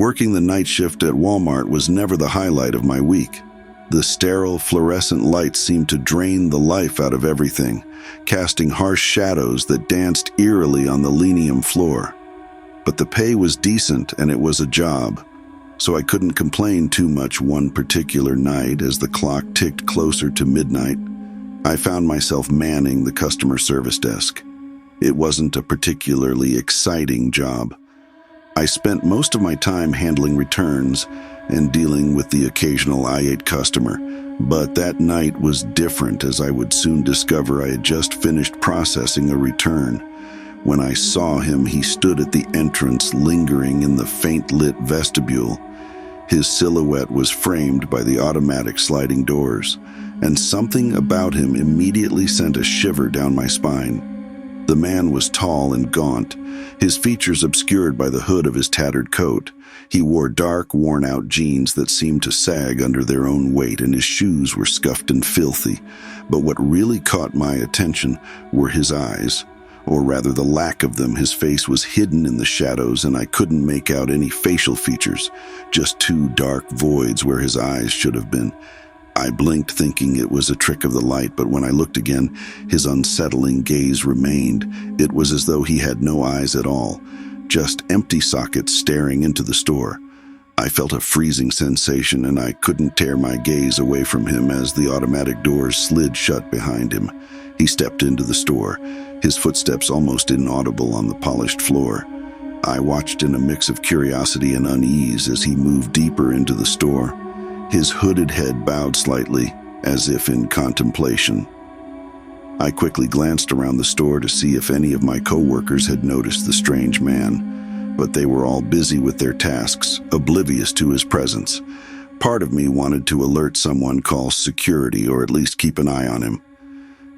Working the night shift at Walmart was never the highlight of my week. The sterile, fluorescent lights seemed to drain the life out of everything, casting harsh shadows that danced eerily on the linoleum floor. But the pay was decent and it was a job, so I couldn't complain too much one particular night. As the clock ticked closer to midnight, I found myself manning the customer service desk. It wasn't a particularly exciting job. I spent most of my time handling returns and dealing with the occasional irate customer, but that night was different, as I would soon discover I had just finished processing a return. When I saw him, he stood at the entrance, lingering in the faint-lit vestibule. His silhouette was framed by the automatic sliding doors, and something about him immediately sent a shiver down my spine. The man was tall and gaunt, his features obscured by the hood of his tattered coat. He wore dark, worn-out jeans that seemed to sag under their own weight, and his shoes were scuffed and filthy. But what really caught my attention were his eyes, or rather the lack of them. His face was hidden in the shadows, and I couldn't make out any facial features, just two dark voids where his eyes should have been. I blinked, thinking it was a trick of the light, but when I looked again, his unsettling gaze remained. It was as though he had no eyes at all, just empty sockets staring into the store. I felt a freezing sensation, and I couldn't tear my gaze away from him as the automatic doors slid shut behind him. He stepped into the store, his footsteps almost inaudible on the polished floor. I watched in a mix of curiosity and unease as he moved deeper into the store. His hooded head bowed slightly, as if in contemplation. I quickly glanced around the store to see if any of my co-workers had noticed the strange man, but they were all busy with their tasks, oblivious to his presence. Part of me wanted to alert someone, call security, or at least keep an eye on him.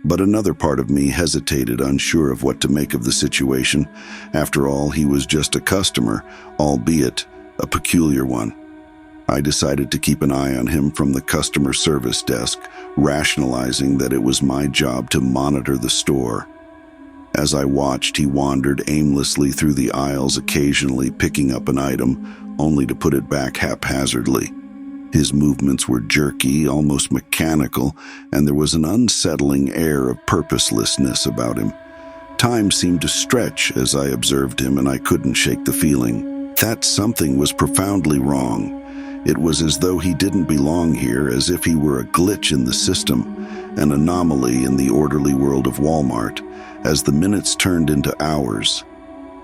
But another part of me hesitated, unsure of what to make of the situation. After all, he was just a customer, albeit a peculiar one. I decided to keep an eye on him from the customer service desk, rationalizing that it was my job to monitor the store. As I watched, he wandered aimlessly through the aisles, occasionally picking up an item, only to put it back haphazardly. His movements were jerky, almost mechanical, and there was an unsettling air of purposelessness about him. Time seemed to stretch as I observed him, and I couldn't shake the feeling that something was profoundly wrong. It was as though he didn't belong here, as if he were a glitch in the system, an anomaly in the orderly world of Walmart. As the minutes turned into hours,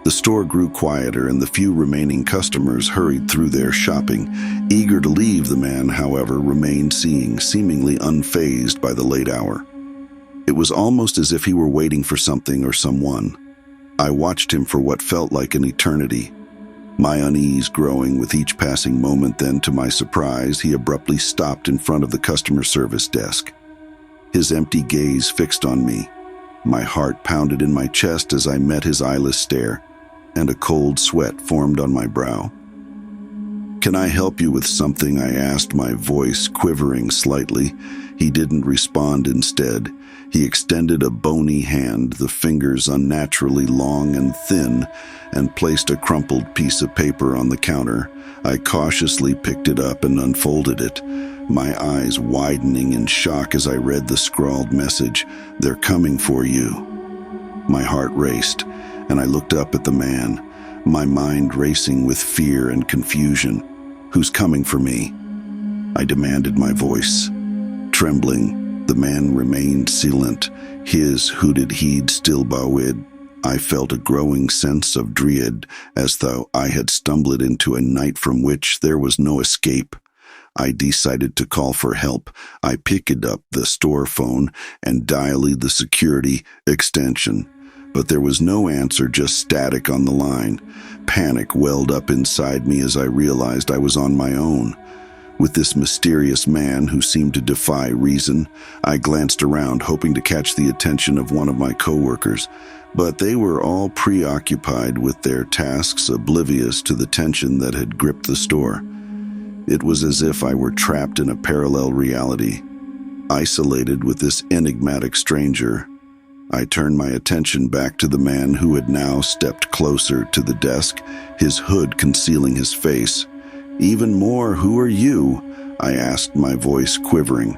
the store grew quieter, and the few remaining customers hurried through their shopping. Eager to leave, the man, however, remained seemingly unfazed by the late hour. It was almost as if he were waiting for something or someone. I watched him for what felt like an eternity, my unease growing with each passing moment. Then, to my surprise, he abruptly stopped in front of the customer service desk. His empty gaze fixed on me. My heart pounded in my chest as I met his eyeless stare, and a cold sweat formed on my brow. "Can I help you with something?" I asked, my voice quivering slightly. He didn't respond. Instead, he extended a bony hand, the fingers unnaturally long and thin, and placed a crumpled piece of paper on the counter. I cautiously picked it up and unfolded it, my eyes widening in shock as I read the scrawled message, "They're coming for you." My heart raced, and I looked up at the man, my mind racing with fear and confusion. "Who's coming for me?" I demanded, my voice trembling. The man remained silent, his hooded head still bowed. I felt a growing sense of dread, as though I had stumbled into a night from which there was no escape. I decided to call for help. I picked up the store phone and dialed the security extension. But there was no answer, just static on the line. Panic welled up inside me as I realized I was on my own with this mysterious man who seemed to defy reason. I glanced around, hoping to catch the attention of one of my coworkers, but they were all preoccupied with their tasks, oblivious to the tension that had gripped the store. It was as if I were trapped in a parallel reality, isolated with this enigmatic stranger. I turned my attention back to the man who had now stepped closer to the desk, his hood concealing his face. "Even more, who are you?" I asked, my voice quivering.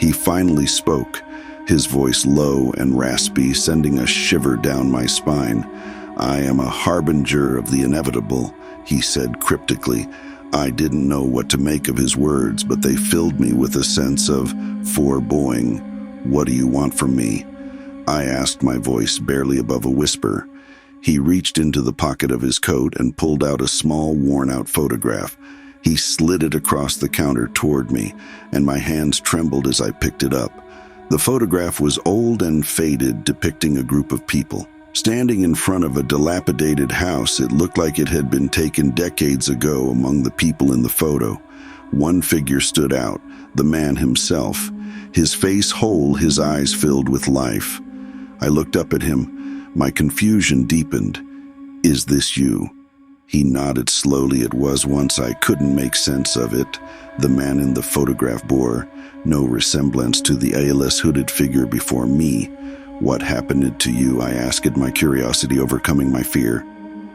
He finally spoke, his voice low and raspy, sending a shiver down my spine. "I am a harbinger of the inevitable," he said cryptically. I didn't know what to make of his words, but they filled me with a sense of foreboding. "What do you want from me?" I asked, my voice barely above a whisper. He reached into the pocket of his coat and pulled out a small, worn-out photograph. He slid it across the counter toward me, and my hands trembled as I picked it up. The photograph was old and faded, depicting a group of people. Standing in front of a dilapidated house, it looked like it had been taken decades ago. Among the people in the photo, one figure stood out, the man himself, his face whole, his eyes filled with life. I looked up at him. My confusion deepened. "Is this you?" He nodded slowly. It was. Once I couldn't make sense of it. The man in the photograph bore no resemblance to the eyeless hooded figure before me. "What happened to you?" I asked, my curiosity overcoming my fear.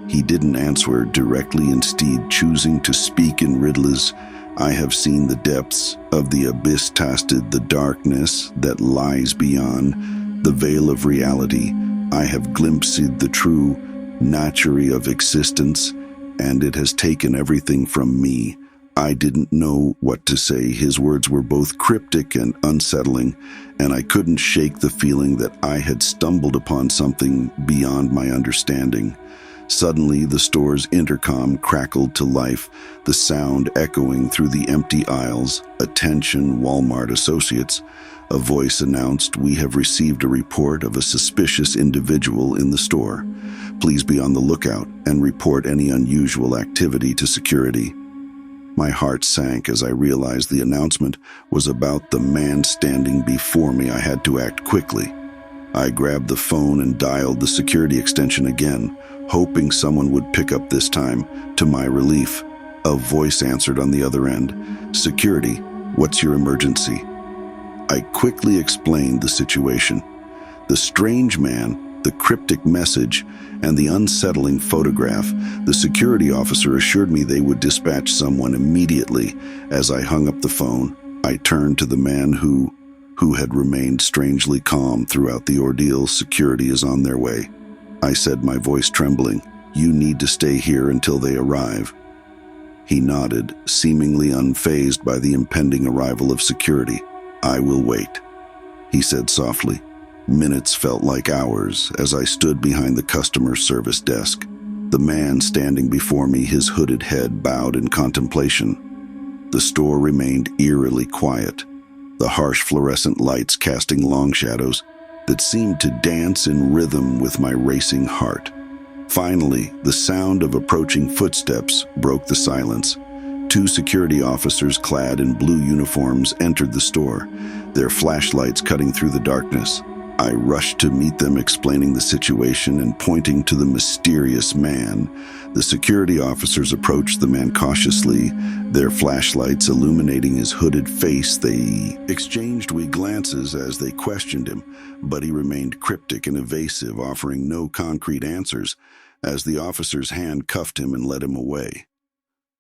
He didn't answer directly, instead choosing to speak in riddles. "I have seen the depths of the abyss, tasted the darkness that lies beyond the veil of reality. I have glimpsed the true nature of existence, and it has taken everything from me." I didn't know what to say. His words were both cryptic and unsettling, and I couldn't shake the feeling that I had stumbled upon something beyond my understanding. Suddenly, the store's intercom crackled to life, the sound echoing through the empty aisles. "Attention, Walmart associates," a voice announced. "We have received a report of a suspicious individual in the store. Please be on the lookout and report any unusual activity to security." My heart sank as I realized the announcement was about the man standing before me. I had to act quickly. I grabbed the phone and dialed the security extension again, hoping someone would pick up this time. To my relief, a voice answered on the other end. "Security, what's your emergency?" I quickly explained the situation. The strange man, the cryptic message, and the unsettling photograph. The security officer assured me they would dispatch someone immediately. As I hung up the phone, I turned to the man who had remained strangely calm throughout the ordeal. "Security is on their way," I said, my voice trembling. "You need to stay here until they arrive." He nodded, seemingly unfazed by the impending arrival of security. "I will wait," he said softly. Minutes felt like hours as I stood behind the customer service desk. The man standing before me, his hooded head bowed in contemplation. The store remained eerily quiet, the harsh fluorescent lights casting long shadows that seemed to dance in rhythm with my racing heart. Finally, the sound of approaching footsteps broke the silence. 2 security officers clad in blue uniforms entered the store, their flashlights cutting through the darkness. I rushed to meet them, explaining the situation and pointing to the mysterious man. The security officers approached the man cautiously, their flashlights illuminating his hooded face. They exchanged weak glances as they questioned him, but he remained cryptic and evasive, offering no concrete answers, as the officer's hand cuffed him and led him away.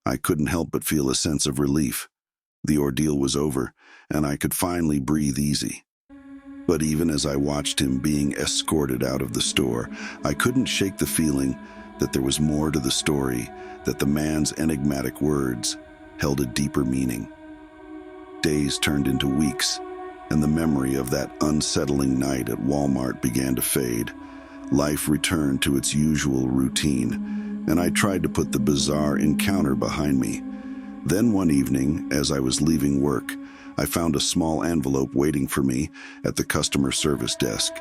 I couldn't help but feel a sense of relief. The ordeal was over, and I could finally breathe easy. But even as I watched him being escorted out of the store, I couldn't shake the feeling that there was more to the story, that the man's enigmatic words held a deeper meaning. Days turned into weeks, and the memory of that unsettling night at Walmart began to fade. Life returned to its usual routine, and I tried to put the bizarre encounter behind me. Then one evening, as I was leaving work, I found a small envelope waiting for me at the customer service desk.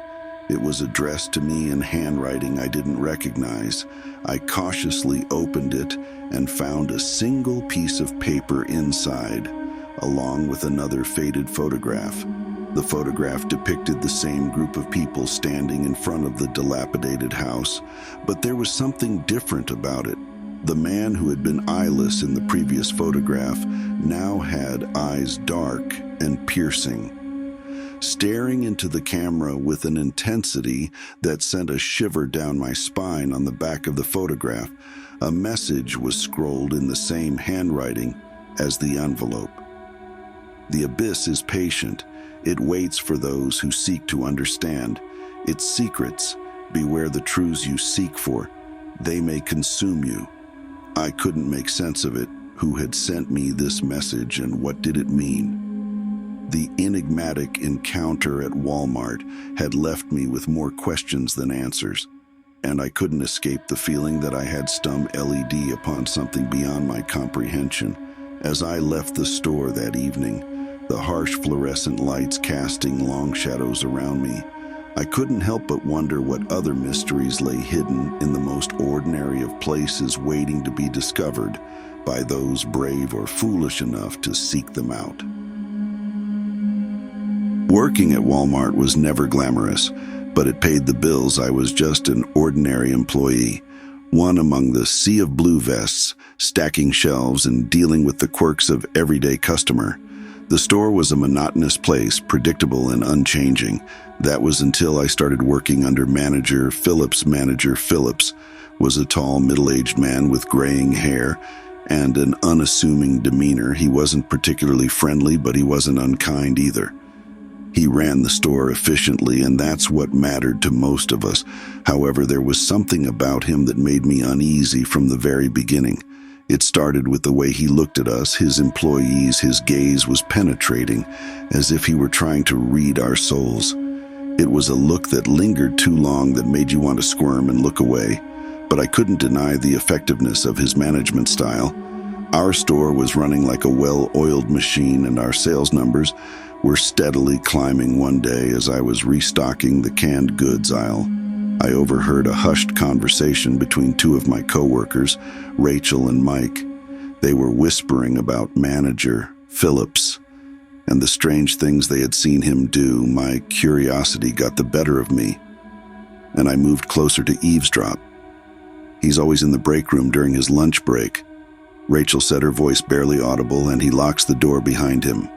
It was addressed to me in handwriting I didn't recognize. I cautiously opened it and found a single piece of paper inside, along with another faded photograph. The photograph depicted the same group of people standing in front of the dilapidated house, but there was something different about it. The man who had been eyeless in the previous photograph now had eyes dark and piercing. staring into the camera with an intensity that sent a shiver down my spine. On the back of the photograph, a message was scrolled in the same handwriting as the envelope. The abyss is patient. It waits for those who seek to understand. Its secrets, beware the truths you seek for. They may consume you. I couldn't make sense of it. Who had sent me this message and what did it mean? The enigmatic encounter at Walmart had left me with more questions than answers, and I couldn't escape the feeling that I had stumbled upon something beyond my comprehension. As I left the store that evening, the harsh fluorescent lights casting long shadows around me, I couldn't help but wonder what other mysteries lay hidden in the most ordinary of places, waiting to be discovered by those brave or foolish enough to seek them out. Working at Walmart was never glamorous, but it paid the bills. I was just an ordinary employee, one among the sea of blue vests, stacking shelves and dealing with the quirks of everyday customer. The store was a monotonous place, predictable and unchanging. That was until I started working under Manager Phillips. Manager Phillips was a tall, middle-aged man with graying hair and an unassuming demeanor. He wasn't particularly friendly, but he wasn't unkind either. He ran the store efficiently, and that's what mattered to most of us. However, there was something about him that made me uneasy from the very beginning. It started with the way he looked at us, his employees. His gaze was penetrating, as if he were trying to read our souls. It was a look that lingered too long, that made you want to squirm and look away. But I couldn't deny the effectiveness of his management style. Our store was running like a well-oiled machine, and our sales numbers were steadily climbing. One day, as I was restocking the canned goods aisle, I overheard a hushed conversation between two of my coworkers, Rachel and Mike. They were whispering about Manager Phillips and the strange things they had seen him do. My curiosity got the better of me, and I moved closer to eavesdrop. "He's always in the break room during his lunch break," Rachel said, her voice barely audible, "and he locks the door behind him."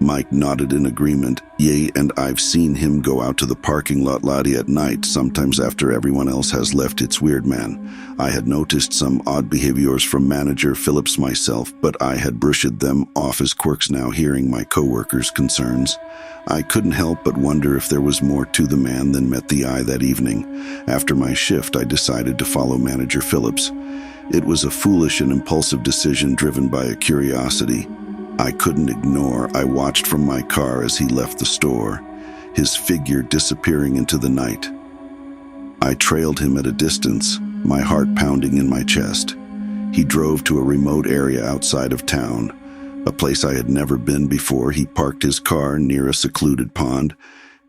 Mike nodded in agreement. "Yea, and I've seen him go out to the parking lot laddie at night, sometimes after everyone else has left. It's weird, man." I had noticed some odd behaviors from Manager Phillips myself, but I had brushed them off as quirks. Now, hearing my coworkers' concerns, I couldn't help but wonder if there was more to the man than met the eye. That evening, after my shift, I decided to follow Manager Phillips. It was a foolish and impulsive decision driven by a curiosity I couldn't ignore. I watched from my car as he left the store, his figure disappearing into the night. I trailed him at a distance, my heart pounding in my chest. He drove to a remote area outside of town, a place I had never been before. He parked his car near a secluded pond,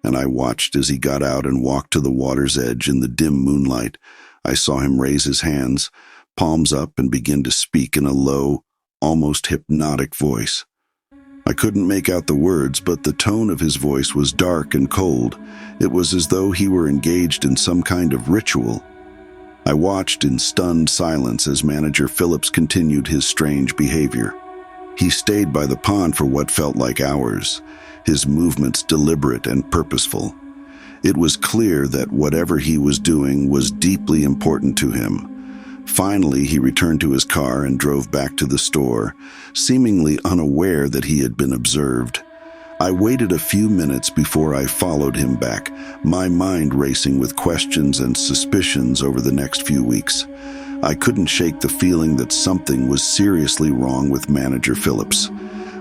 and I watched as he got out and walked to the water's edge. In the dim moonlight, I saw him raise his hands, palms up, and begin to speak in a low, almost hypnotic voice. I couldn't make out the words, but the tone of his voice was dark and cold. It was as though he were engaged in some kind of ritual. I watched in stunned silence as Manager Phillips continued his strange behavior. He stayed by the pond for what felt like hours, his movements deliberate and purposeful. It was clear that whatever he was doing was deeply important to him. Finally, he returned to his car and drove back to the store, seemingly unaware that he had been observed. I waited a few minutes before I followed him back, my mind racing with questions and suspicions over the next few weeks. I couldn't shake the feeling that something was seriously wrong with Manager Phillips.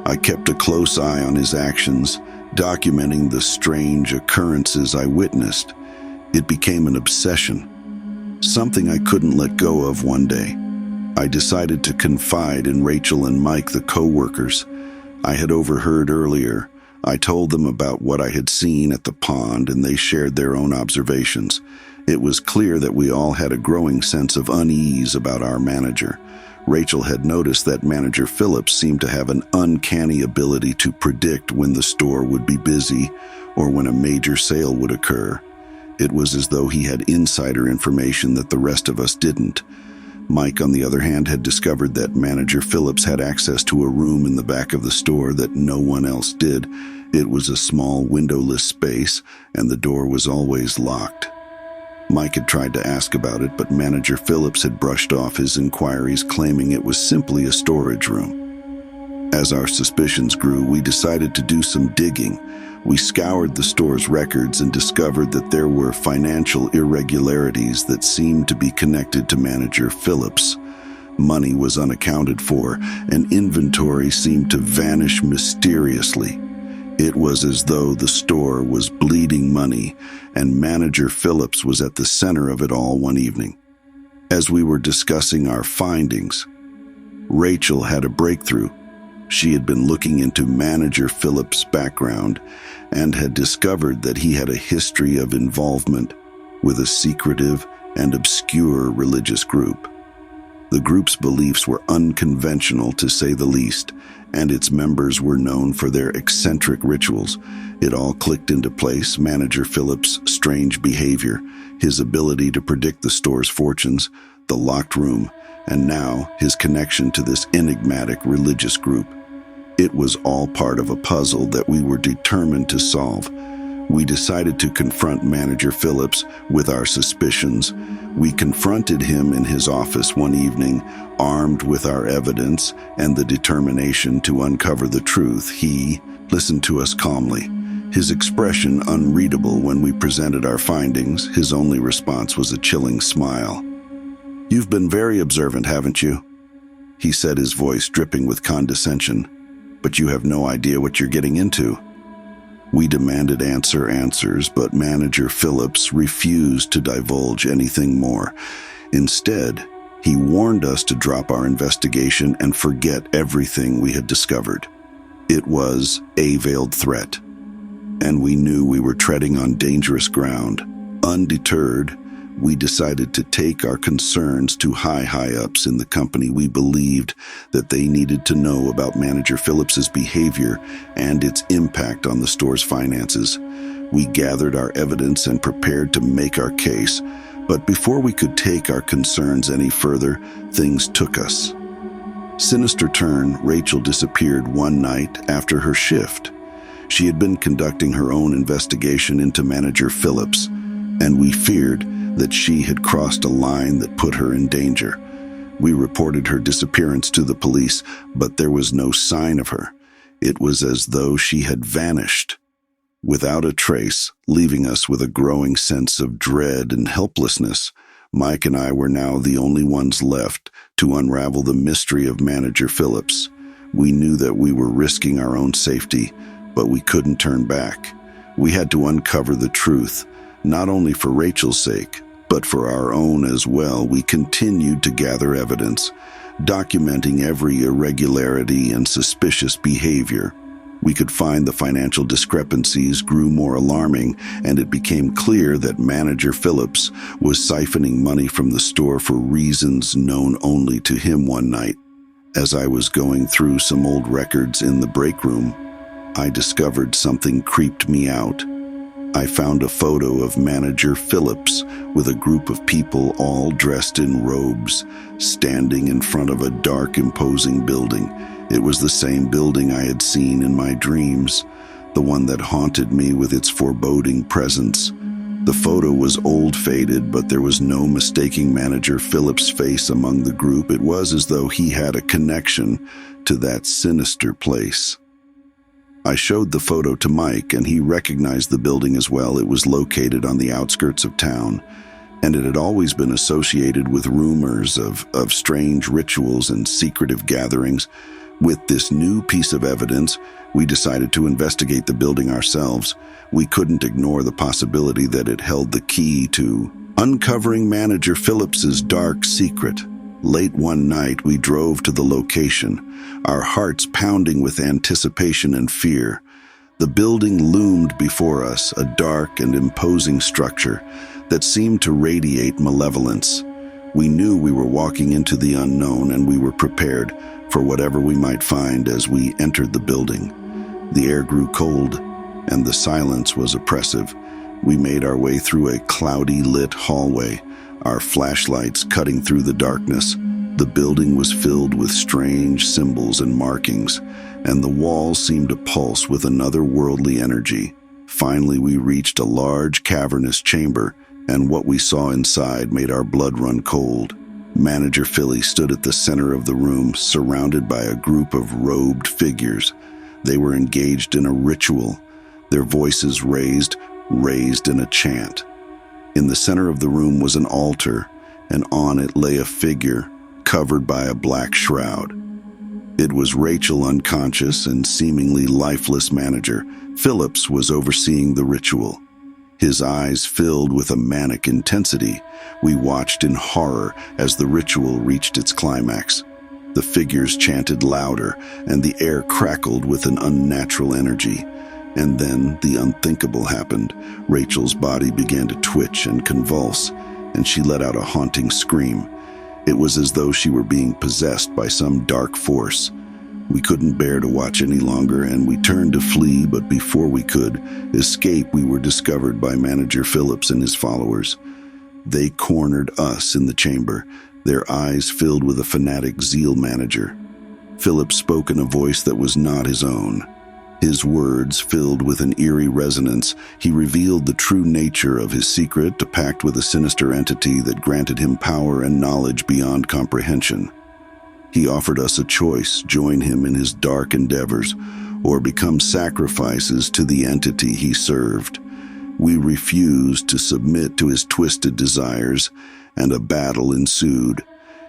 I kept a close eye on his actions, documenting the strange occurrences I witnessed. It became an obsession, something I couldn't let go of. One day, I decided to confide in Rachel and Mike, the co-workers I had overheard earlier. I told them about what I had seen at the pond, and they shared their own observations. It was clear that we all had a growing sense of unease about our manager. Rachel had noticed that Manager Phillips seemed to have an uncanny ability to predict when the store would be busy or when a major sale would occur. It was as though he had insider information that the rest of us didn't. Mike, on the other hand, had discovered that Manager Phillips had access to a room in the back of the store that no one else did, It was a small, windowless space, and the door was always locked. Mike had tried to ask about it, but Manager Phillips had brushed off his inquiries, claiming it was simply a storage room. As our suspicions grew, we decided to do some digging. We scoured the store's records and discovered that there were financial irregularities that seemed to be connected to Manager Phillips. Money was unaccounted for, and inventory seemed to vanish mysteriously. It was as though the store was bleeding money, and Manager Phillips was at the center of it all one evening. As we were discussing our findings, Rachel had a breakthrough. She had been looking into Manager Phillips' background and had discovered that he had a history of involvement with a secretive and obscure religious group. The group's beliefs were unconventional, to say the least, and its members were known for their eccentric rituals. It all clicked into place: Manager Phillips' strange behavior, his ability to predict the store's fortunes, the locked room, and now his connection to this enigmatic religious group. It was all part of a puzzle that we were determined to solve. We decided to confront Manager Phillips with our suspicions. We confronted him in his office one evening, armed with our evidence and the determination to uncover the truth. He listened to us calmly, his expression unreadable when we presented our findings. His only response was a chilling smile. "You've been very observant, haven't you?" he said, his voice dripping with condescension. "But you have no idea what you're getting into." We demanded answers, but Manager Phillips refused to divulge anything more. Instead, he warned us to drop our investigation and forget everything we had discovered. It was a veiled threat, and we knew we were treading on dangerous ground. Undeterred, we decided to take our concerns to high-ups in the company. We believed that they needed to know about Manager Phillips's behavior and its impact on the store's finances. We gathered our evidence and prepared to make our case, but before we could take our concerns any further, things took us. Sinister turn: Rachel disappeared one night after her shift. She had been conducting her own investigation into Manager Phillips, and we feared that she had crossed a line that put her in danger. We reported her disappearance to the police, but there was no sign of her. It was as though she had vanished without a trace, leaving us with a growing sense of dread and helplessness. Mike and I were now the only ones left to unravel the mystery of Manager Phillips. We knew that we were risking our own safety, but we couldn't turn back. We had to uncover the truth, not only for Rachel's sake, but for our own as well. We continued to gather evidence, documenting every irregularity and suspicious behavior. We could find the financial discrepancies grew more alarming, and it became clear that Manager Phillips was siphoning money from the store for reasons known only to him. One night, as I was going through some old records in the break room, I discovered something creeped me out. I found a photo of Manager Phillips with a group of people all dressed in robes, standing in front of a dark, imposing building. It was the same building I had seen in my dreams, the one that haunted me with its foreboding presence. The photo was old, faded, but there was no mistaking Manager Phillips' face among the group. It was as though he had a connection to that sinister place. I showed the photo to Mike, and he recognized the building as well. It was located on the outskirts of town, and it had always been associated with rumors of strange rituals and secretive gatherings. With this new piece of evidence, we decided to investigate the building ourselves. We couldn't ignore the possibility that it held the key to uncovering Manager Phillips's dark secret. Late one night, we drove to the location, our hearts pounding with anticipation and fear. The building loomed before us, a dark and imposing structure that seemed to radiate malevolence. We knew we were walking into the unknown, and we were prepared for whatever we might find as we entered the building. The air grew cold, and the silence was oppressive. We made our way through a cloudy lit hallway, our flashlights cutting through the darkness. The building was filled with strange symbols and markings, and the walls seemed to pulse with another worldly energy. Finally, we reached a large, cavernous chamber, and what we saw inside made our blood run cold. Manager Philly stood at the center of the room, surrounded by a group of robed figures. They were engaged in a ritual, their voices raised in a chant. In the center of the room was an altar, and on it lay a figure covered by a black shroud. It was Rachel, unconscious and seemingly lifeless. Manager Phillips was overseeing the ritual. His eyes filled with a manic intensity. We watched in horror as the ritual reached its climax. The figures chanted louder, and the air crackled with an unnatural energy. And then the unthinkable happened. Rachel's body began to twitch and convulse, and she let out a haunting scream. It was as though she were being possessed by some dark force. We couldn't bear to watch any longer, and we turned to flee, but before we could escape, we were discovered by Manager Phillips and his followers. They cornered us in the chamber, their eyes filled with a fanatic zeal. Manager Phillips spoke in a voice that was not his own. His words filled with an eerie resonance. He revealed the true nature of his secret, a pact with a sinister entity that granted him power and knowledge beyond comprehension. He offered us a choice: join him in his dark endeavors, or become sacrifices to the entity he served. We refused to submit to his twisted desires, and a battle ensued.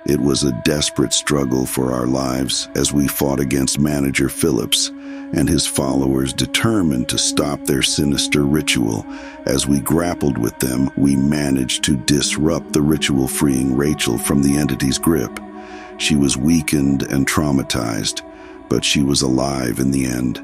It was a desperate struggle for our lives as we fought against Manager Phillips and his followers, determined to stop their sinister ritual. As we grappled with them, we managed to disrupt the ritual, freeing Rachel from the entity's grip. She was weakened and traumatized, but she was alive in the end.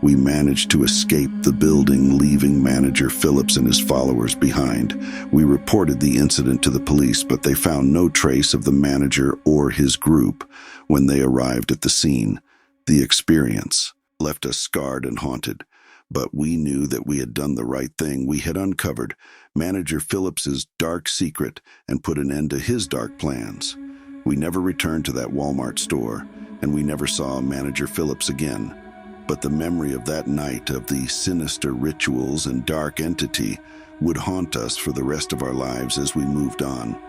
We managed to escape the building, leaving Manager Phillips and his followers behind. We reported the incident to the police, but they found no trace of the manager or his group when they arrived at the scene. The experience left us scarred and haunted, but we knew that we had done the right thing. We had uncovered Manager Phillips's dark secret and put an end to his dark plans. We never returned to that Walmart store, and we never saw Manager Phillips again. But the memory of that night, of the sinister rituals and dark entity, would haunt us for the rest of our lives as we moved on.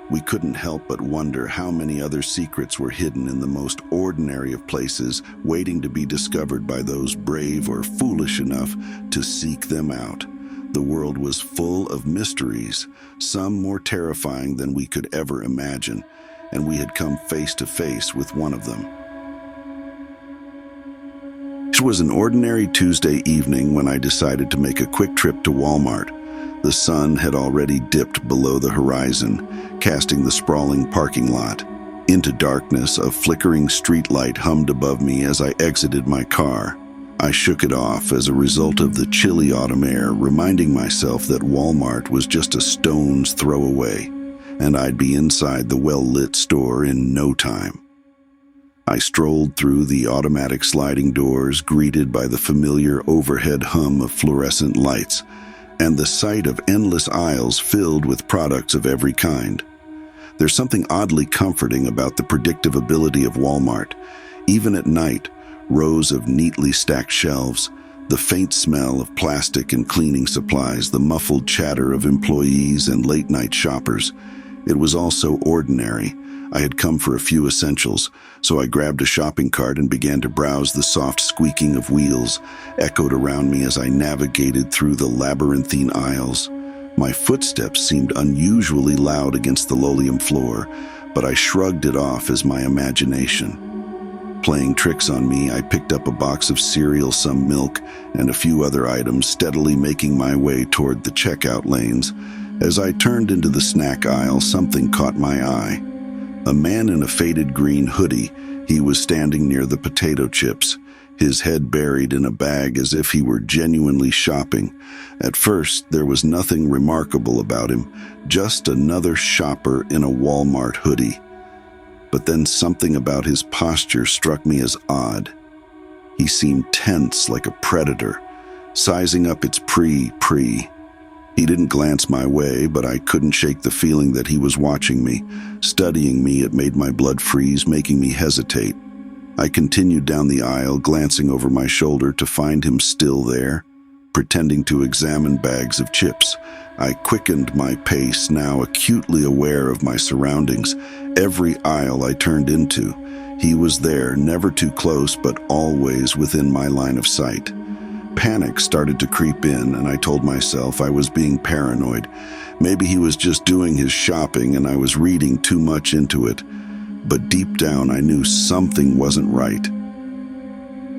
We couldn't help but wonder how many other secrets were hidden in the most ordinary of places, waiting to be discovered by those brave or foolish enough to seek them out. The world was full of mysteries, some more terrifying than we could ever imagine, and we had come face to face with one of them. It was an ordinary Tuesday evening when I decided to make a quick trip to Walmart. The sun had already dipped below the horizon, casting the sprawling parking lot into darkness. A flickering streetlight hummed above me as I exited my car. I shook it off as a result of the chilly autumn air, reminding myself that Walmart was just a stone's throw away, and I'd be inside the well-lit store in no time. I strolled through the automatic sliding doors, greeted by the familiar overhead hum of fluorescent lights and the sight of endless aisles filled with products of every kind. There's something oddly comforting about the predictability of Walmart. Even at night, rows of neatly stacked shelves, the faint smell of plastic and cleaning supplies, the muffled chatter of employees and late-night shoppers. It was all so ordinary. I had come for a few essentials, so I grabbed a shopping cart and began to browse. The soft squeaking of wheels echoed around me as I navigated through the labyrinthine aisles. My footsteps seemed unusually loud against the linoleum floor, but I shrugged it off as my imagination playing tricks on me. I picked up a box of cereal, some milk, and a few other items, steadily making my way toward the checkout lanes. As I turned into the snack aisle, something caught my eye. A man in a faded green hoodie. He was standing near the potato chips, his head buried in a bag as if he were genuinely shopping. At first, there was nothing remarkable about him, just another shopper in a Walmart hoodie. But then something about his posture struck me as odd. He seemed tense, like a predator, sizing up its prey. He didn't glance my way, but I couldn't shake the feeling that he was watching me, studying me. It made my blood freeze, making me hesitate. I continued down the aisle, glancing over my shoulder to find him still there, pretending to examine bags of chips. I quickened my pace, now acutely aware of my surroundings. Every aisle I turned into, he was there, never too close, but always within my line of sight. Panic started to creep in, and I told myself I was being paranoid. Maybe he was just doing his shopping and I was reading too much into it. But deep down, I knew something wasn't right.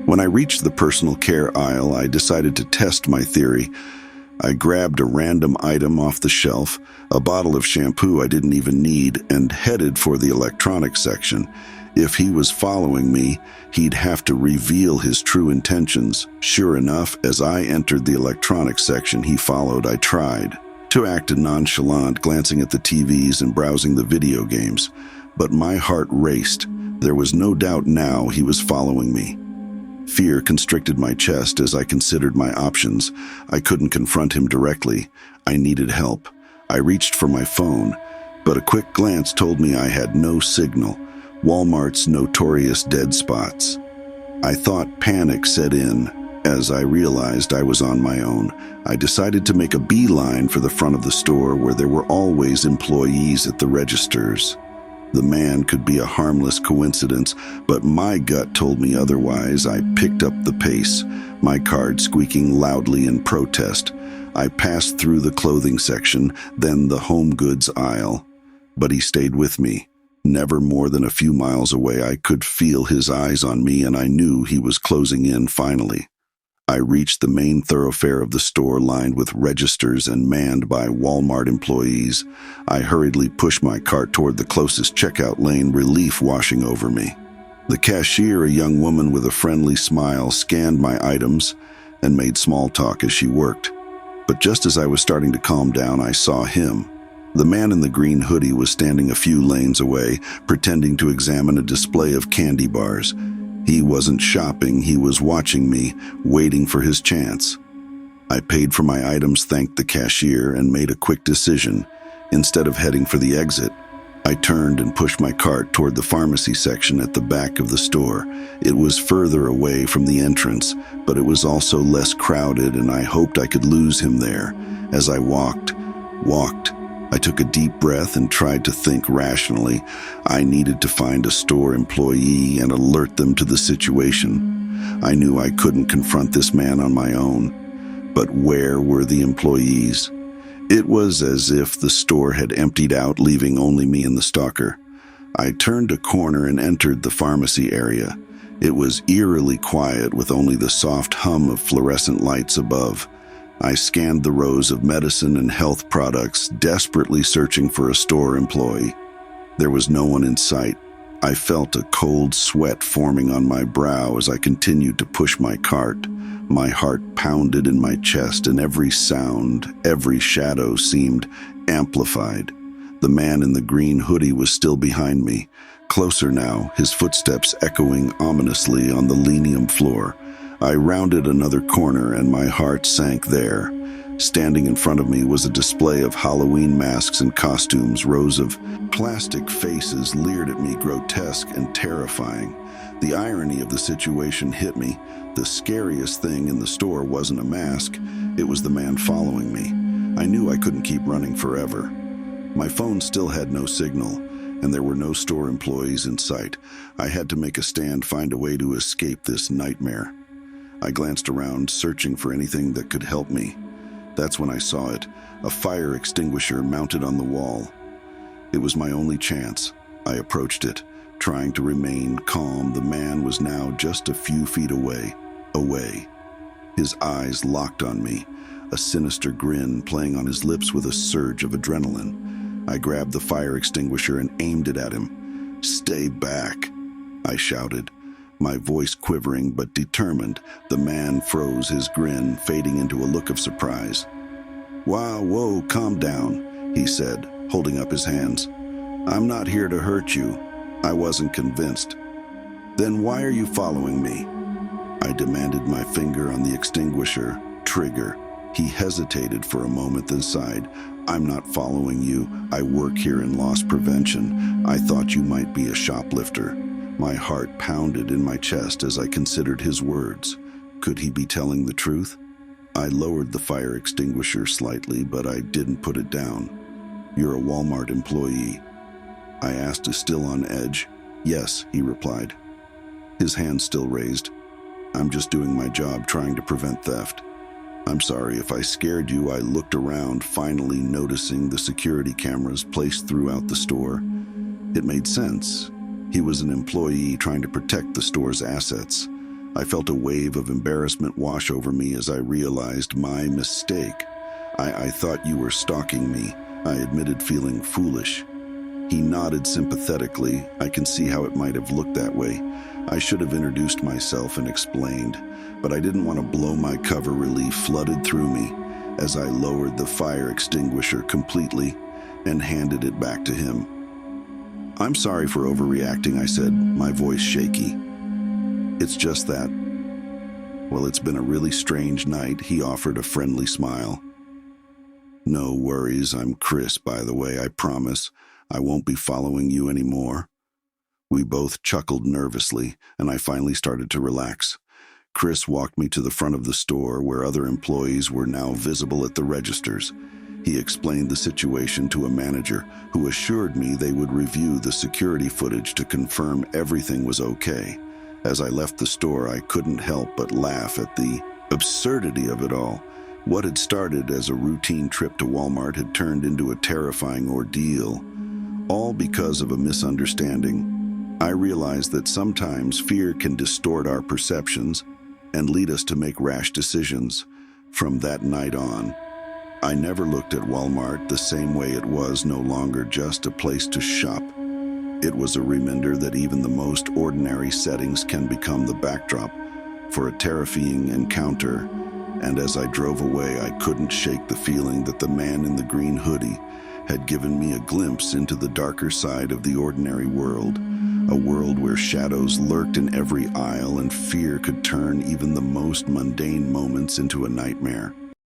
When I reached the personal care aisle, I decided to test my theory. I grabbed a random item off the shelf, a bottle of shampoo I didn't even need, and headed for the electronics section. If he was following me, he'd have to reveal his true intentions. Sure enough, as I entered the electronics section he followed, I tried to act nonchalant, glancing at the TVs and browsing the video games. But my heart raced. There was no doubt now he was following me. Fear constricted my chest as I considered my options. I couldn't confront him directly. I needed help. I reached for my phone, but a quick glance told me I had no signal. Walmart's notorious dead spots. I thought panic set in. As I realized I was on my own, I decided to make a beeline for the front of the store where there were always employees at the registers. The man could be a harmless coincidence, but my gut told me otherwise. I picked up the pace, my card squeaking loudly in protest. I passed through the clothing section, then the home goods aisle. But he stayed with me. Never more than a few miles away, I could feel his eyes on me, and I knew he was closing in finally. I reached the main thoroughfare of the store, lined with registers and manned by Walmart employees. I hurriedly pushed my cart toward the closest checkout lane, relief washing over me. The cashier, a young woman with a friendly smile, scanned my items and made small talk as she worked. But just as I was starting to calm down, I saw him. The man in the green hoodie was standing a few lanes away, pretending to examine a display of candy bars. He wasn't shopping, he was watching me, waiting for his chance. I paid for my items, thanked the cashier, and made a quick decision. Instead of heading for the exit, I turned and pushed my cart toward the pharmacy section at the back of the store. It was further away from the entrance, but it was also less crowded, and I hoped I could lose him there. As I walked, I took a deep breath and tried to think rationally. I needed to find a store employee and alert them to the situation. I knew I couldn't confront this man on my own. But where were the employees? It was as if the store had emptied out, leaving only me and the stalker. I turned a corner and entered the pharmacy area. It was eerily quiet, with only the soft hum of fluorescent lights above. I scanned the rows of medicine and health products, desperately searching for a store employee. There was no one in sight. I felt a cold sweat forming on my brow as I continued to push my cart. My heart pounded in my chest, and every sound, every shadow seemed amplified. The man in the green hoodie was still behind me. Closer now, his footsteps echoing ominously on the linoleum floor. I rounded another corner and my heart sank there. Standing in front of me was a display of Halloween masks and costumes. Rows of plastic faces leered at me, grotesque and terrifying. The irony of the situation hit me. The scariest thing in the store wasn't a mask, it was the man following me. I knew I couldn't keep running forever. My phone still had no signal, and there were no store employees in sight. I had to make a stand, find a way to escape this nightmare. I glanced around, searching for anything that could help me. That's when I saw it, a fire extinguisher mounted on the wall. It was my only chance. I approached it, trying to remain calm. The man was now just a few feet away. His eyes locked on me, a sinister grin playing on his lips with a surge of adrenaline. I grabbed the fire extinguisher and aimed it at him. "Stay back," I shouted, my voice quivering but determined. The man froze, his grin fading into a look of surprise. "Wow, whoa, calm down," he said, holding up his hands. "I'm not here to hurt you." I wasn't convinced. "Then why are you following me?" I demanded, my finger on the extinguisher trigger. He hesitated for a moment, then sighed. "I'm not following you. I work here in loss prevention. I thought you might be a shoplifter." My heart pounded in my chest as I considered his words. Could he be telling the truth? I lowered the fire extinguisher slightly, but I didn't put it down. "You're a Walmart employee?" I asked, still on edge. "Yes," he replied, his hand still raised. "I'm just doing my job, trying to prevent theft." "I'm sorry if I scared you." I looked around, finally noticing the security cameras placed throughout the store. It made sense. He was an employee trying to protect the store's assets. I felt a wave of embarrassment wash over me as I realized my mistake. I thought you were stalking me," I admitted, feeling foolish. He nodded sympathetically. "I can see how it might have looked that way. I should have introduced myself and explained, but I didn't want to blow my cover." Relief flooded through me as I lowered the fire extinguisher completely and handed it back to him. "I'm sorry for overreacting," I said, my voice shaky. "It's just that, well, it's been a really strange night." He offered a friendly smile. "No worries. I'm Chris, by the way. I promise I won't be following you anymore." We both chuckled nervously, and I finally started to relax. Chris walked me to the front of the store where other employees were now visible at the registers. He explained the situation to a manager who assured me they would review the security footage to confirm everything was okay. As I left the store, I couldn't help but laugh at the absurdity of it all. What had started as a routine trip to Walmart had turned into a terrifying ordeal, all because of a misunderstanding. I realized that sometimes fear can distort our perceptions and lead us to make rash decisions. From that night on, I never looked at Walmart the same way. It was no longer just a place to shop. It was a reminder that even the most ordinary settings can become the backdrop for a terrifying encounter. And as I drove away, I couldn't shake the feeling that the man in the green hoodie had given me a glimpse into the darker side of the ordinary world, a world where shadows lurked in every aisle and fear could turn even the most mundane moments into a nightmare.